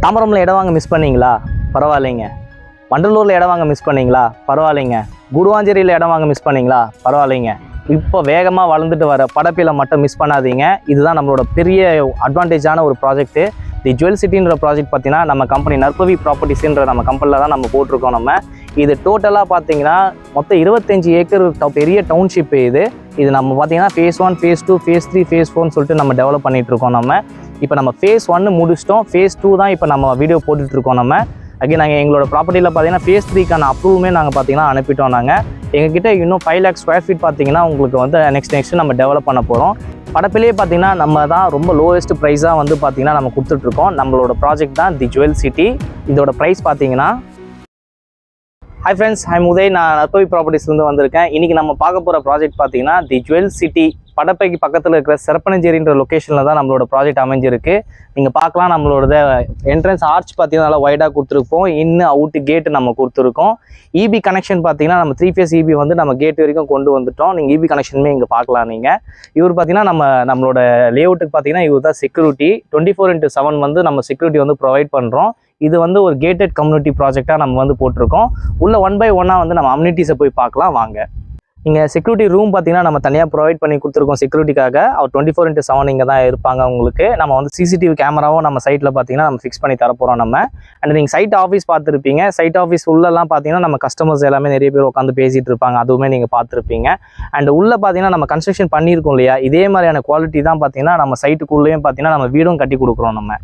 தாம்பரம்ல இடம் வாங்க மிஸ் பண்ணீங்களா? பரவாயில்லைங்க. வண்டலூரில் இடம் வாங்க மிஸ் பண்ணீங்களா? பரவாயில்லைங்க. குடுவாஞ்சேரியில் இடம் வாங்க மிஸ் பண்ணீங்களா? பரவாயில்லைங்க. இப்போ வேகமாக வளர்ந்துட்டு வர படப்பில் மட்டும் மிஸ் பண்ணாதீங்க. இதுதான் நம்மளோட பெரிய அட்வான்டேஜான ஒரு ப்ராஜெக்ட்டு. தி ஜுவல் சிட்டின்ற ப்ராஜெக்ட் பார்த்தீங்கன்னா நம்ம கம்பெனி நற்பவி ப்ராப்பர்ட்டிஸ்ன்ற நம்ம கம்பெனியில் தான் நம்ம போட்டிருக்கோம். இது டோட்டலாக பார்த்தீங்கன்னா மொத்தம் 25 ஏக்கர் பெரிய டவுன்ஷிப் இது நம்ம பார்த்தீங்கன்னா ஃபேஸ் 1, ஃபேஸ் 2, ஃபேஸ் 3, ஃபேஸ் 4 சொல்லிட்டு நம்ம டெவலப் பண்ணிகிட்ருக்கோம். இப்போ நம்ம ஃபேஸ் 1 முடிச்சிட்டோம். ஃபேஸ் 2 தான் இப்போ நம்ம வீடியோ போட்டுட்ருக்கோம். அகைன் நாங்கள் எங்களோட ப்ராப்பர்ட்டியில் பார்த்தீங்கன்னா ஃபேஸ் 3க்கான அப்ரூவுமே நாங்கள் பார்த்தீங்கன்னா அனுப்பிட்டோம். எங்ககிட்ட இன்னும் 5 lakhs ஸ்கொயர் ஃபீட் பார்த்தீங்கன்னா உங்களுக்கு வந்து நெக்ஸ்ட் நம்ம டெவலப் பண்ண போகிறோம். படப்பிலே பார்த்தீங்கன்னா நம்ம தான் ரொம்ப லோவஸ்ட் ப்ரைஸாக வந்து பார்த்தீங்கன்னா நம்ம கொடுத்துட்ருக்கோம். நம்மளோட ப்ராஜெக்ட் தான் தி ஜுவல் சிட்டி. இதோட ப்ரைஸ் பார்த்தீங்கன்னா ஹாய் ஃப்ரெண்ட்ஸ், ஐ உதய். நான் நற்பவி ப்ராப்பர்ட்டிஸ்லேருந்து வந்திருக்கேன். இன்றைக்கி நம்ம பார்க்க போகிற ப்ராஜெக்ட் பார்த்தீங்கன்னா தி ஜுவல் சிட்டி. படப்பைக்கு பக்கத்தில் இருக்கிற செரப்பனஞ்சேரின்ற லொக்கேஷனில் தான் நம்மளோட ப்ராஜெக்ட் அமைஞ்சிருக்கு. நீங்கள் பார்க்கலாம், நம்மளோட என்ட்ரன்ஸ் ஆர்ச் பார்த்தீங்கன்னா நல்லா வைடாக கொடுத்துருக்கோம். இன்னும் அவுட்டு கேட்டு நம்ம கொடுத்துருக்கோம். இபி கனெக்ஷன் பார்த்தீங்கன்னா நம்ம 3 phase இபி வந்து நம்ம கேட் வரைக்கும் கொண்டு வந்துட்டோம். நீங்கள் இபி கனெக்ஷனுமே இங்கே பார்க்கலாம். நீங்கள் இவர் பார்த்தீங்கன்னா நம்மளோட லேஅவுட்டுக்கு பார்த்தீங்கன்னா இவர் தான் செக்யூரிட்டி. 24/7 வந்து நம்ம செக்யூரிட்டி வந்து ப்ரொவைட் பண்ணுறோம். இது வந்து ஒரு கேட்டட் கம்யூனிட்டி ப்ராஜெக்டாக நம்ம வந்து போட்டிருக்கோம். உள்ள 1 by 1 வந்து நம்ம அம்யூனிட்டிஸை போய் பார்க்கலாம் வாங்க. இங்கே செக்யூரிட்டி ரூம் பார்த்தீங்கன்னா நம்ம தனியாக ப்ரொவைட் பண்ணி கொடுத்துருக்கோம் செக்யூரிட்டிக்காக. அவர் 24/7 இங்கே தான் இருப்பாங்க உங்களுக்கு. நம்ம வந்து சிசிடிவி கேமராவும் நம்ம சைட்டில் பார்த்தீங்கன்னா நம்ம ஃபிக்ஸ் பண்ணி தரப்போகிறோம். அண்ட் நீங்கள் சைட் ஆஃபீஸ் பார்த்துருப்பீங்க. சைட் ஆஃபீஸ் உள்ளெல்லாம் பார்த்தீங்கன்னா நம்ம கஸ்டமர்ஸ் எல்லாமே நிறைய பேர் உட்காந்து பேசிகிட்டு இருப்பாங்க. அதுவுமே நீங்கள் பார்த்துருப்பீங்க. அண்ட் உள்ளே பார்த்தீங்கன்னா நம்ம கன்ஸ்ட்ரக்ஷன் பண்ணியிருக்கோம் இல்லையா, இதே மாதிரியான குவாலிட்டி தான் பார்த்தீங்கன்னா நம்ம சைட்டுக்குள்ளேயும் பார்த்தீங்கன்னா நம்ம வீடும் கட்டி கொடுக்குறோம்.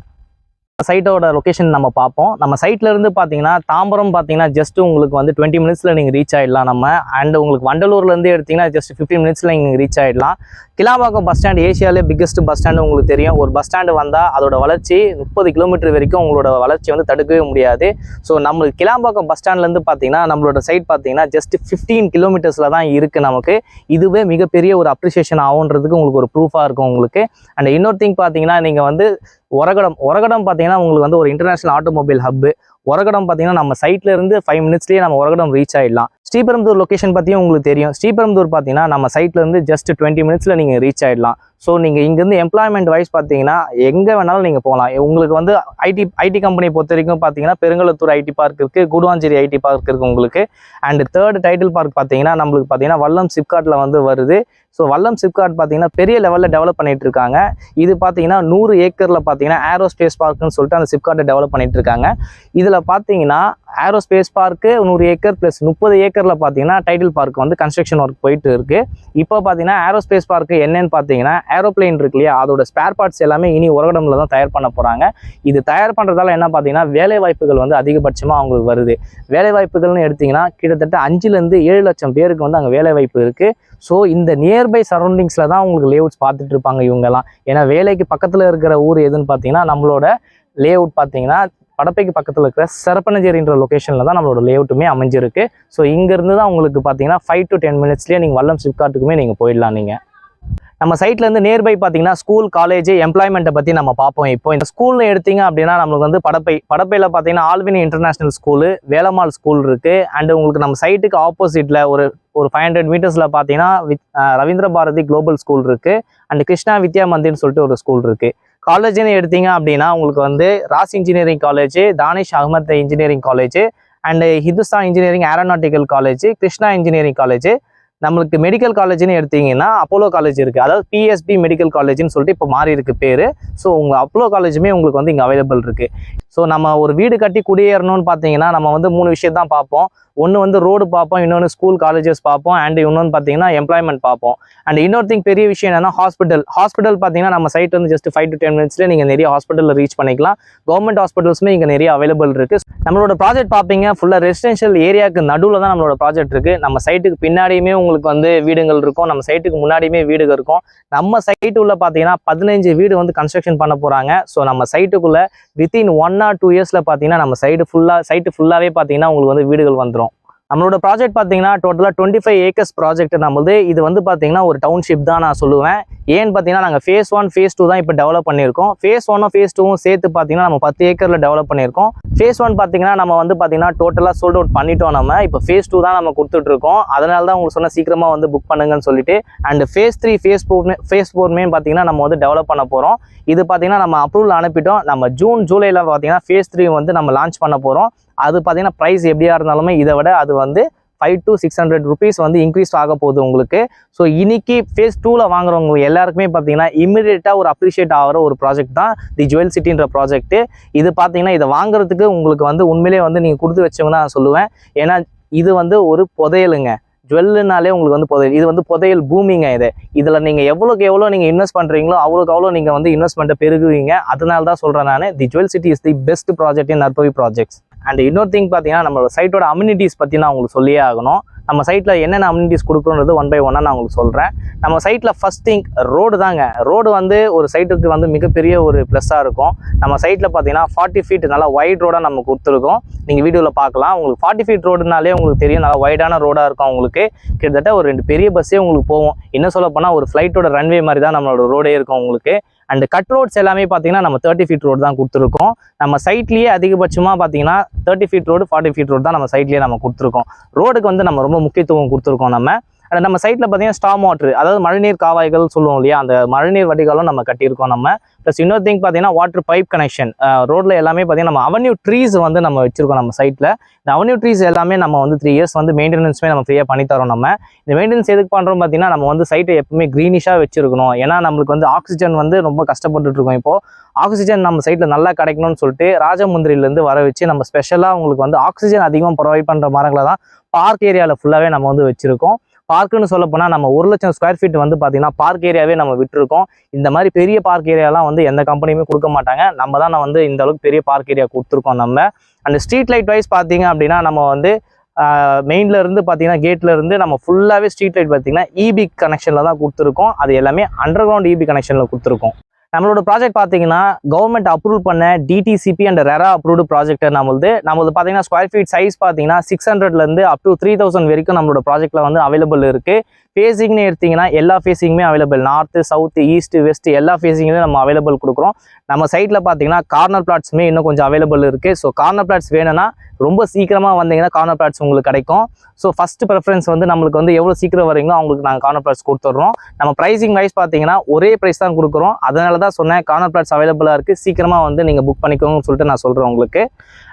சைட்டோட லொக்கேஷன் நம்ம பார்ப்போம். நம்ம சைட்ல இருந்து பார்த்தீங்கன்னா தாம்பரம் பார்த்தீங்கன்னா ஜஸ்ட் உங்களுக்கு வந்து 20 minutesல நீங்கள் ரீச் ஆகிடலாம். அண்ட் உங்களுக்கு வண்டலூர்லேருந்து எடுத்தீங்கன்னா ஜஸ்ட் 15 minutesல நீங்கள் ரீச் ஆகிடலாம். கிளாம்பாக்கம் பஸ் ஸ்டாண்ட் ஏசியாவிலே பிக்கஸ்ட் பஸ் ஸ்டாண்டு உங்களுக்கு தெரியும். ஒரு பஸ் ஸ்டாண்டு வந்தால் அதோட வளர்ச்சி 30 kilometer வரைக்கும் உங்களோட வளர்ச்சி வந்து தடுக்கவே முடியாது. ஸோ நம்மளுக்கு கிளாம்பாக்கம் பஸ் ஸ்டாண்ட்லேருந்து பார்த்தீங்கன்னா நம்மளோட சைட் பார்த்தீங்கன்னா ஜஸ்ட் 15 kilometersல தான் இருக்குது நமக்கு. இதுவே மிகப்பெரிய ஒரு அப்ரிசியேஷன் ஆகுன்றதுக்கு உங்களுக்கு ஒரு ப்ரூஃபாக இருக்கும் உங்களுக்கு. அண்ட் இன்னொரு திங் பார்த்தீங்கன்னா நீங்கள் வந்து ஒரகடம் பார்த்தீங்கன்னா உங்களுக்கு வந்து ஒரு இன்டர்நேஷனல் ஆட்டோமொபைல் ஹப்பு. ஒரகடம் பார்த்தீங்கன்னா நம்ம சைட்ல இருந்து 5 minutesலேயே நம்ம ஒரகடம் ரீச் ஆகிடலாம். ஸ்ரீபெரும்புதூர் லொக்கேஷன் பற்றியும் உங்களுக்கு தெரியும். ஸ்ரீபெரும்புதூர் பார்த்தீங்கன்னா நம்ம சைட்ல இருந்து ஜஸ்ட் 20 minutesல நீங்கள் ரீச் ஆகிடலாம். ஸோ நீங்கள் இங்கேருந்து எம்ப்ளாய்மெண்ட் வைஸ் பார்த்தீங்கன்னா எங்கே வேணாலும் நீங்கள் போகலாம். உங்களுக்கு வந்து ஐடி கம்பெனி பொறுத்த வரைக்கும் பார்த்தீங்கன்னா பெருங்கலத்தூர் ஐடி பார்க் இருக்குது, குடுவாஞ்சேரி ஐடி பார்க் இருக்குது உங்களுக்கு. அண்ட் 3rd டைட்டில் பார்க் பார்த்தீங்கன்னா நம்மளுக்கு பார்த்தீங்கன்னா வல்லம் சிப்காட்டில் வந்து வருது. ஸோ வல்லம் சிப்காட் பார்த்தீங்கன்னா பெரிய லெவலில் டெவலப் பண்ணிட்டு இருக்காங்க. இது பார்த்தீங்கன்னா 100 ஏக்கரில் பார்த்தீங்கன்னா ஏரோஸ்பேஸ் பார்க்குன்னு சொல்லிட்டு அந்த சிப்காட்டை டெவலப் பண்ணிட்டு இருக்காங்க. இதில் பார்த்தீங்கன்னா ஏரோஸ்பேஸ் பார்க்கு 100 ஏக்கர் ப்ளஸ் 30 ஏக்கரில் பார்த்தீங்கன்னா டைட்டில் பார்க் வந்து கன்ஸ்ட்ரக்ஷன் ஒர்க் போயிட்டு இருக்கு. இப்போ பார்த்தீங்கன்னா ஏரோஸ்பேஸ் பார்க்கு என்னன்னு பார்த்தீங்கன்னா ஏரோப்ளைன் இருக்கு இல்லையா, அதோட ஸ்பேர் பார்ட்ஸ் எல்லாமே இனி ஒரகடம்ல தான் தயார் பண்ண போகிறாங்க. இது தயார் பண்ணுறதால என்ன பார்த்தீங்கன்னா வேலை வாய்ப்புகள் வந்து அதிகபட்சமாக அவங்களுக்கு வருது. வேலை வாய்ப்புகள்னு எடுத்திங்கன்னா கிட்டத்தட்ட 5 to 7 லட்சம் பேருக்கு வந்து அங்கே வேலை வாய்ப்பு இருக்குது. ஸோ இந்த நியர்பை சரௌண்டிங்ஸில் தான் உங்களுக்கு லேஅவுட்ஸ் பார்த்துட்டு இருப்பாங்க இவங்கெல்லாம். ஏன்னா வேலைக்கு பக்கத்தில் இருக்கிற ஊர் எதுன்னு பார்த்தீங்கன்னா நம்மளோட லேஅவுட் பார்த்தீங்கன்னா படப்பைக்கு பக்கத்தில் இருக்கிற செரப்பனஞ்சேரின்ற லொக்கேஷனில் தான் நம்மளோட லேஅவுட்டுமே அமைஞ்சிருக்கு. ஸோ இங்கேருந்து தான் உங்களுக்கு பார்த்தீங்கன்னா 5 to 10 minutesலேயே நீங்கள் வல்லம் சிப்காட்டுக்குமே நீங்கள் போயிடலாம். நீங்கள் நம்ம சைட்லேருந்து நியர்பை பார்த்தீங்கன்னா ஸ்கூல், காலேஜ், எம்ப்ளாய்மெண்ட்டை பற்றி நம்ம பார்ப்போம். இப்போ இந்த ஸ்கூல்னு எடுத்தீங்க அப்படின்னா நம்மளுக்கு வந்து படப்பையில் பார்த்தீங்கன்னா ஆல்வினி இன்டர்நேஷனல் ஸ்கூலு, வேலம்மாள் ஸ்கூல் இருக்குது. அண்டு உங்களுக்கு நம்ம சைட்டுக்கு ஆப்போசிட்டில் ஒரு 500 metesல பார்த்தீங்கன்னா ரவீந்திர பாரதி குளோபல் ஸ்கூல் இருக்குது. அண்ட் கிருஷ்ணா வித்யா மந்திர்னு சொல்லிட்டு ஒரு ஸ்கூல் இருக்குது. காலேஜ்னு எடுத்தீங்க அப்படின்னா உங்களுக்கு வந்து ராஸ் engineering college, Dhaanish Ahmed engineering college, and Hindustan engineering aeronautical college, Krishna engineering college. நம்மளுக்கு மெடிக்கல் காலேஜ்னு எடுத்தீங்கன்னா அப்போலோ காலேஜ் இருக்குது. அதாவது பிஎஸ்பி மெடிக்கல் காலேஜ்னு சொல்லிட்டு இப்போ மாறி இருக்கு பேர். ஸோ உங்கள் அப்போலோ காலேஜுமே உங்களுக்கு வந்து இங்கே அவைலபிள் இருக்குது. ஸோ நம்ம ஒரு வீடு கட்டி குடியேறணும்னு பார்த்தீங்கன்னா நம்ம வந்து 3 விஷயம் தான் பார்ப்போம். ஒன்று வந்து ரோடு பார்ப்போம், இன்னொன்று ஸ்கூல் காலேஜஸ் பார்ப்போம், அண்ட் இன்னொன்று பார்த்தீங்கன்னா எம்ப்ளாய்மெண்ட் பார்ப்போம். அண்ட் இன்னொரு திங் பெரிய விஷயம் என்னன்னா ஹாஸ்பிட்டல் பார்த்தீங்கன்னா நம்ம சைட் வந்து ஜஸ்ட் 5 to 10 minutesல நீங்கள் நிறைய ஹாஸ்பிட்டலில் ரீச் பண்ணிக்கலாம். கவர்மெண்ட் ஹாஸ்பிட்டல்ஸுமே இங்கே நிறைய அவைலபிள் இருக்குது. நம்மளோட ப்ராஜெக்ட் பார்ப்பீங்க ஃபுல்லாக ரெசிடென்ஷியல் ஏரியாவுக்கு நடுவில் தான் நம்மளோட ப்ராஜெக்ட் இருக்குது. நம்ம சைட்டுக்கு பின்னாடியுமே உங்களுக்கு வந்து வீடுகள் இருக்கும், நம்ம சைட்டுக்கு முன்னாடியுமே வீடுகள் இருக்கும். நம்ம சைட்டு உள்ள பார்த்தீங்கன்னா 15 வீடு வந்து கன்ஸ்ட்ரக்ஷன் பண்ண போகிறாங்க. ஸோ நம்ம சைட்டுக்குள்ள வித்தின் 1 or 2 yearsல பார்த்தீங்கன்னா நம்ம சைட்டு ஃபுல்லாகவே பார்த்தீங்கன்னா உங்களுக்கு வந்து வீடுகள் வந்துடும். நம்மளோட ப்ராஜெக்ட் பார்த்தீங்கன்னா டோட்டலாக 25 acres ப்ராஜெக்ட் நம்மளது. இது வந்து பார்த்தீங்கன்னா ஒரு டவுன்ஷிப் தான் நான் சொல்லுவேன். ஏன்னு பார்த்தீங்கன்னா நாங்கள் ஃபேஸ் 1, ஃபேஸ் 2 தான் இப்போ டெவலப் பண்ணியிருக்கோம். ஃபேஸ் 1, ஃபேஸ் 2 சேர்த்து பார்த்தீங்கன்னா நம்ம 10 ஏக்கரில் டெவலப் பண்ணியிருக்கோம். ஃபேஸ் 1 பார்த்தீங்கன்னா நம்ம வந்து பார்த்தீங்கன்னா டோட்டலாக சோல்ட் அவுட் பண்ணிட்டோம். நம்ம இப்போ ஃபேஸ் 2 தான் நம்ம கொடுத்துட்ருக்கோம். அதனால தான் உங்களுக்கு சொன்ன சீக்கிரமாக வந்து புக் பண்ணுங்கன்னு சொல்லிட்டு. அண்ட் ஃபேஸ் 3 ஃபேஸ் 4 பார்த்தீங்கன்னா நம்ம வந்து டெவலப் பண்ண போகிறோம். இது பார்த்தீங்கன்னா நம்ம அப்ரூவல் அனுப்பிட்டோம். நம்ம ஜூலையில் பார்த்தீங்கன்னா ஃபேஸ் 3 வந்து நம்ம லான்ச் பண்ண போகிறோம். அது பார்த்தீங்கன்னா ப்ரைஸ் எப்படியா இருந்தாலுமே இதை விட அது வந்து 500 to 600 rupees வந்து இன்க்ரீஸ் ஆக போகுது உங்களுக்கு. ஸோ இன்னைக்கு ஃபேஸ் 2ல வாங்குறவங்க எல்லாருக்குமே பார்த்தீங்கன்னா இமிடியேட்டாக ஒரு அப்ரிஷியேட் ஆகிற ஒரு ப்ராஜெக்ட் தான் தி ஜுவல் சிட்டின்ற ப்ராஜெக்ட். இது பார்த்தீங்கன்னா இதை வாங்குறதுக்கு உங்களுக்கு வந்து உண்மையிலே வந்து நீங்கள் கொடுத்து வச்சவங்க தான் நான் சொல்லுவேன். ஏன்னா இது வந்து ஒரு புதையலுங்க. ஜுவல்னாலே உங்களுக்கு வந்து புதையல், இது வந்து புதையல் பூமிங்க. இதில் நீங்கள் எவ்வளோ நீங்கள் இன்வெஸ்ட் பண்ணுறீங்களோ அவ்வளோ நீங்கள் வந்து இன்வெஸ்ட்மெண்ட்டை பெருகுவீங்க. அதனால தான் சொல்கிறேன் நான், the jewel city is the best project in Narpavi projects. And இன்னொரு திங் பார்த்தீங்கன்னா நம்மளோட சைட்டோட அம்யூனிட்டிஸ் பற்றி நான் உங்களுக்கு சொல்லியே ஆகணும். நம்ம சைட்டில் என்னென்ன அம்யூனிட்டிஸ் கொடுக்குறது ஒன் பை ஒன்னாக நான் உங்களுக்கு சொல்கிறேன். நம்ம சைட்டில் ஃபஸ்ட் திங் ரோடு தாங்க. ரோடு வந்து ஒரு சைட்டுக்கு வந்து மிகப்பெரிய ஒரு ப்ளஸ்ஸாக இருக்கும். நம்ம சைட்டில் பார்த்தீங்கன்னா 40 feet நல்லா வைட் ரோடாக நம்ம கொடுத்துருக்கோம். நீங்கள் வீடியோவில் பார்க்கலாம். உங்களுக்கு 40 feet ரோடுனாலே உங்களுக்கு தெரியும், நல்லா வைடான ரோடாக இருக்கும். உங்களுக்கு கிட்டத்தட்ட ஒரு 2 பெரிய பஸ்ஸே உங்களுக்கு போகும். இன்னும் சொல்ல போனால் ஒரு ஃப்ளைட்டோட ரன்வே மாதிரி தான் நம்மளோட ரோடே இருக்கும் உங்களுக்கு. அண்ட் கட் ரோட்ஸ் எல்லாமே பார்த்தீங்கன்னா நம்ம 30 feet ரோடு தான் கொடுத்துருக்கோம். நம்ம சைட்லேயே அதிகபட்சமாக பார்த்தீங்கன்னா 30 feet ரோடு 40 feet ரோடு தான் நம்ம சைட்லேயே நம்ம கொடுத்துருக்கோம். ரோடுக்கு வந்து நம்ம ரொம்ப முக்கியத்துவம் கொடுத்துருக்கோம் நம்ம. அண்ட் நம்ம சைட்டில் பார்த்தீங்கன்னா ஸ்டாம் வாட்டர், அதாவது மழைநீர் காவாய்கள் சொல்லுவோம் இல்லையா, அந்த மழைநீர் வடிகாலும் நம்ம கட்டியிருக்கோம் நம்ம. ப்ளஸ் இன்னொரு திங் பார்த்தீங்கன்னா வாட்டர் பைப் கனெக்ஷன். ரோட்டில் எல்லாமே பார்த்தீங்கன்னா நம்ம அவென்யூ ட்ரீஸ் வந்து நம்ம வச்சிருக்கோம் நம்ம சைட்டில். இந்த அவென்யூ ட்ரீஸ் எல்லாமே நம்ம வந்து 3 years வந்து மெயின்டெனன்ஸுமே நம்ம ஃப்ரீயாக பண்ணித்தரோம் நம்ம. இந்த மெயின்டெனன்ஸ் எதுக்கு பண்ணுறோம் பார்த்தீங்கன்னா நம்ம வந்து சைட்டை எப்பவுமே க்ரீனிஷாக வச்சிருக்கணும். ஏன்னா நம்மளுக்கு வந்து ஆக்சிஜன் வந்து ரொம்ப கஷ்டப்பட்டுட்டு இருக்கோம். இப்போது ஆக்சிஜன் நம்ம சைட்டில் நல்லா கிடைக்கணும்னு சொல்லிட்டு ராஜமுந்திரிலேருந்து வர வச்சு நம்ம ஸ்பெஷலாக உங்களுக்கு வந்து ஆக்சிஜன் அதிகமாக ப்ரொவைட் பண்ணுற மரங்களை தான் பார்க் ஏரியாவில் ஃபுல்லாகவே நம்ம வந்து வச்சுருக்கோம். பார்க்குன்னு சொல்ல போனால் நம்ம 1 லட்சம் ஸ்கொயர் ஃபீட் வந்து பார்த்தீங்கன்னா பார்க் ஏரியாவே நம்ம விட்டுருக்கோம். இந்த மாதிரி பெரிய பார்க் ஏரியாலாம் வந்து எந்த கம்பெனியுமே கொடுக்க மாட்டாங்க. நம்ம தான் வந்து இந்த அளவுக்கு பெரிய பார்க் ஏரியா கொடுத்துருக்கோம் நம்ம. அண்ட் ஸ்ட்ரீட் லைட் வைஸ் பார்த்தீங்க அப்படின்னா நம்ம வந்து மெயின்ல இருந்து பார்த்தீங்கன்னா கேட்ல இருந்து நம்ம ஃபுல்லாகவே ஸ்ட்ரீட் லைட் பார்த்தீங்கன்னா இபி கனெக்ஷனில் தான் கொடுத்துருக்கோம். அது எல்லாமே அண்டர் கிரவுண்ட் இபி கனெக்ஷனில் கொடுத்துருக்கோம். நம்மளோட ப்ராஜெக்ட் பார்த்தீங்கன்னா கவர்மெண்ட் அப்ரூவ் பண்ண DTCP and RERA approved project. நம்மளது பார்த்தீங்கன்னா ஸ்கொயர் ஃபீட் சைஸ் பார்த்தீங்கன்னா 600லேருந்து அப் டு 3000 வரைக்கும் நம்மளோட ப்ராஜெக்ட்டில் வந்து அவைலபிள் இருக்குது. ஃபேஸிங்னு எடுத்திங்கன்னா எல்லா ஃபேஸிங்குமே available, north south east west எல்லா ஃபேஸிங்குமே நம்ம அவைலபிள் கொடுக்குறோம். நம்ம சைட்டில் பார்த்தீங்கன்னா கார்னர் பிளாட்ஸுமே இன்னும் கொஞ்சம் அவைலபிள் இருக்குது. ஸோ கார்னர் பிளாட்ஸ் வேணும்னா ரொம்ப சீக்கிரமாக வந்தீங்கன்னா கார்னர் பிளாட்ஸ் உங்களுக்கு கிடைக்கும். ஸோ ஃபஸ்ட்டு ப்ரிஃபரன்ஸ் வந்து நம்மளுக்கு வந்து எவ்வளோ சீக்கிரம் வரீங்களோ அவங்களுக்கு நாங்கள் கார்னர் பிளாட்ஸ் கொடுத்துட்றோம். நம்ம ப்ரைஸிங் வைஸ் பார்த்தீங்கன்னா ஒரே ப்ரைஸ் தான் கொடுக்குறோம். அதனால தான் சொன்னேன் கார்னர் பிளாட்ஸ் அவைலபிளாக இருக்குது, சீக்கிரமாக வந்து நீங்கள் புக் பண்ணிக்கோங்கன்னு சொல்லிட்டு நான் சொல்கிறேன் உங்களுக்கு.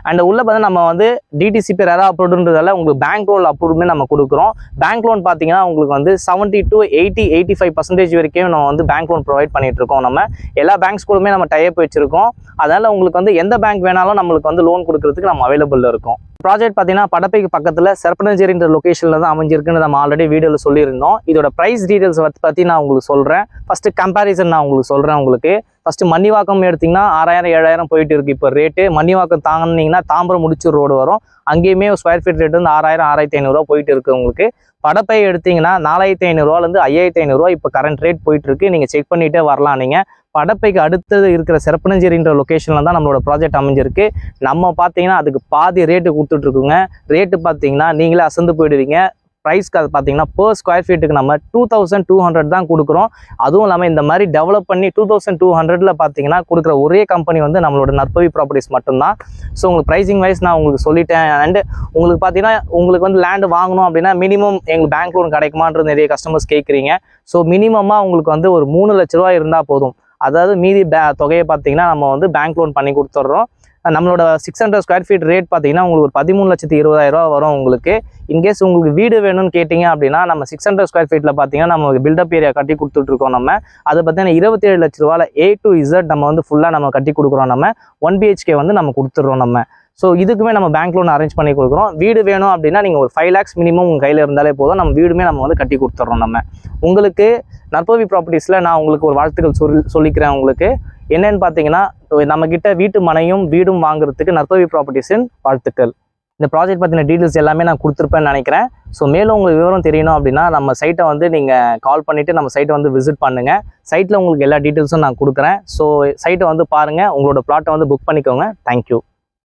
அண்ட் உள்ள பார்த்தா நம்ம வந்து டிடிசிபி ரெரா அப்ரூவ்டுன்றதால உங்களுக்கு பேங்க் லோன் அப்ரூவ்மே நம்ம கொடுக்குறோம். பேங்க் லோன் பார்த்தீங்கன்னா உங்களுக்கு வந்து 70 to 80-85% வரைக்கும் நம்ம வந்து பேங்க் லோன் ப்ரொவைட் பண்ணிட்டு இருக்கோம். நம்ம எல்லா பேங்க்ஸ் கூடமே நம்ம டைப் வச்சிருக்கோம். அதனால உங்களுக்கு வந்து எந்த பேங்க் வேணாலும் நம்மளுக்கு வந்து லோன் கொடுக்கறதுக்கு நம்ம அவைலபிள் இருக்கும். ப்ராஜெக்ட் பார்த்தீங்கன்னா படப்பைக்கு பக்கத்தில் செர்பனஞ்சேரின்ற லொக்கேஷனில் தான் அமைஞ்சிருக்குன்னு நம்ம ஆல்ரெடி வீடியோவில் சொல்லியிருந்தோம். இதோட ப்ரைஸ் டீட்டெயில்ஸ் பற்றி நான் உங்களுக்கு சொல்கிறேன். ஃபஸ்ட்டு கம்பேரிசன் நான் உங்களுக்கு சொல்கிறேன். உங்களுக்கு ஃபஸ்ட்டு மன்னிவாக்கம் எடுத்திங்கன்னா 6000-7000 போயிட்டு இருக்குது இப்போ ரேட்டு. மன்னிவாக்கம் தாங்கினீங்கன்னா தாம்பரம் முடிச்சூர் ரோடு வரும், அங்கேயுமே ஸ்கொயர் ஃபீட் ரேட்டு வந்து 6000-6500 போயிட்டு இருக்குது உங்களுக்கு. படப்பை எடுத்திங்கன்னா 4500-5500 இப்போ கரண்ட் ரேட் போயிட்டுருக்கு. நீங்கள் செக் பண்ணிகிட்டே வரலாம். நீங்கள் படப்பைக்கு அடுத்தது இருக்கிற செர்பனஞ்சேரின்ற லொக்கேஷனில் தான் நம்மளோட ப்ராஜெக்ட் அமைஞ்சிருக்கு. நம்ம பார்த்தீங்கன்னா அதுக்கு பாதி ரேட்டு கொடுத்துட்ருக்குங்க. ரேட்டு பார்த்தீங்கன்னா நீங்களே அசந்து போயிடுவீங்க. ப்ரைஸ்க்கு அது பார்த்தீங்கன்னா பர் ஸ்கொயர் ஃபீட்டுக்கு நம்ம 2200 தான் கொடுக்குறோம். அதுவும் இல்லாமல் இந்த மாதிரி டெவலப் பண்ணி 2200 பார்த்தீங்கன்னா கொடுக்குற ஒரே கம்பெனி வந்து நம்மளோட நற்பவி ப்ராப்பர்ட்டிஸ் மட்டும்தான். ஸோ உங்களுக்கு ப்ரைஸிங் வைஸ் நான் உங்களுக்கு சொல்லிட்டேன். அண்டு உங்களுக்கு பார்த்தீங்கன்னா உங்களுக்கு வந்து லேண்டு வாங்கணும் அப்படின்னா மினிமம் எங்களுக்கு பேங்க் லோன் கிடைக்குமான்றது நிறைய கஸ்டமர்ஸ் கேட்குறீங்க. ஸோ மினிமமாக உங்களுக்கு வந்து ஒரு 3 லட்ச ரூபா இருந்தால் போதும். அதாவது மீதி தொகையை பார்த்தீங்கன்னா நம்ம வந்து பேங்க் லோன் பண்ணி கொடுத்துட்றோம். நம்மளோட 600 ஸ்கொயர் ஃபீட் ரேட் பார்த்தீங்கன்னா உங்களுக்கு ஒரு 13,20,000 வரும் உங்களுக்கு. இன்கேஸ் உங்களுக்கு வீடு வேணும்னு கேட்டிங்க அப்படின்னா நம்ம 600 ஸ்கொயர் ஃபீட்டில் பார்த்தீங்கன்னா நம்ம பில்டப் ஏரியா கட்டி கொடுத்துட்ருக்கோம். நம்ம அதை பார்த்தீங்கன்னா 27 லட்ச ரூபாயில் A to Z நம்ம வந்து ஃபுல்லாக நம்ம கட்டி கொடுக்குறோம். நம்ம 1 BHK வந்து நம்ம கொடுத்துட்றோம் நம்ம. ஸோ இதுக்குமே நம்ம பேங்க் லோன் அரேஞ்ச் பண்ணி கொடுக்குறோம். வீடு வேணும் அப்படின்னா நீங்கள் ஒரு 5 lakhs மினிமம் உங்கள் கையில் இருந்தாலே போதும். நம்ம வீடுமே நம்ம வந்து கட்டி கொடுத்துட்றோம். நம்ம உங்களுக்கு நற்பவி ப்ராப்பர்ட்டிஸில் நான் உங்களுக்கு ஒரு வாழ்த்துக்கள் சொல்லிக்கிறேன். உங்களுக்கு என்னன்னு பார்த்தீங்கன்னா நம்மக்கிட்ட வீட்டு மனையும் வீடும் வாங்குறதுக்கு நற்பவி ப்ராப்பர்ட்டிஸின் வாழ்த்துக்கள். இந்த ப்ராஜெக்ட் பற்றின டீட்டெயில்ஸ் எல்லாமே நான் கொடுத்துருப்பேன்னு நினைக்கிறேன். ஸோ மேலும் உங்களுக்கு விவரம் தெரியணும் அப்படின்னா நம்ம சைட்டை வந்து நீங்கள் கால் பண்ணிவிட்டு நம்ம சைட்டை வந்து விசிட் பண்ணுங்கள். சைட்டில் உங்களுக்கு எல்லா டீட்டெயில்ஸும் நான் கொடுக்குறேன். ஸோ சைட்டை வந்து பாருங்கள், உங்களோட ப்ளாட்டை வந்து புக் பண்ணிக்கோங்க. தேங்க்யூ.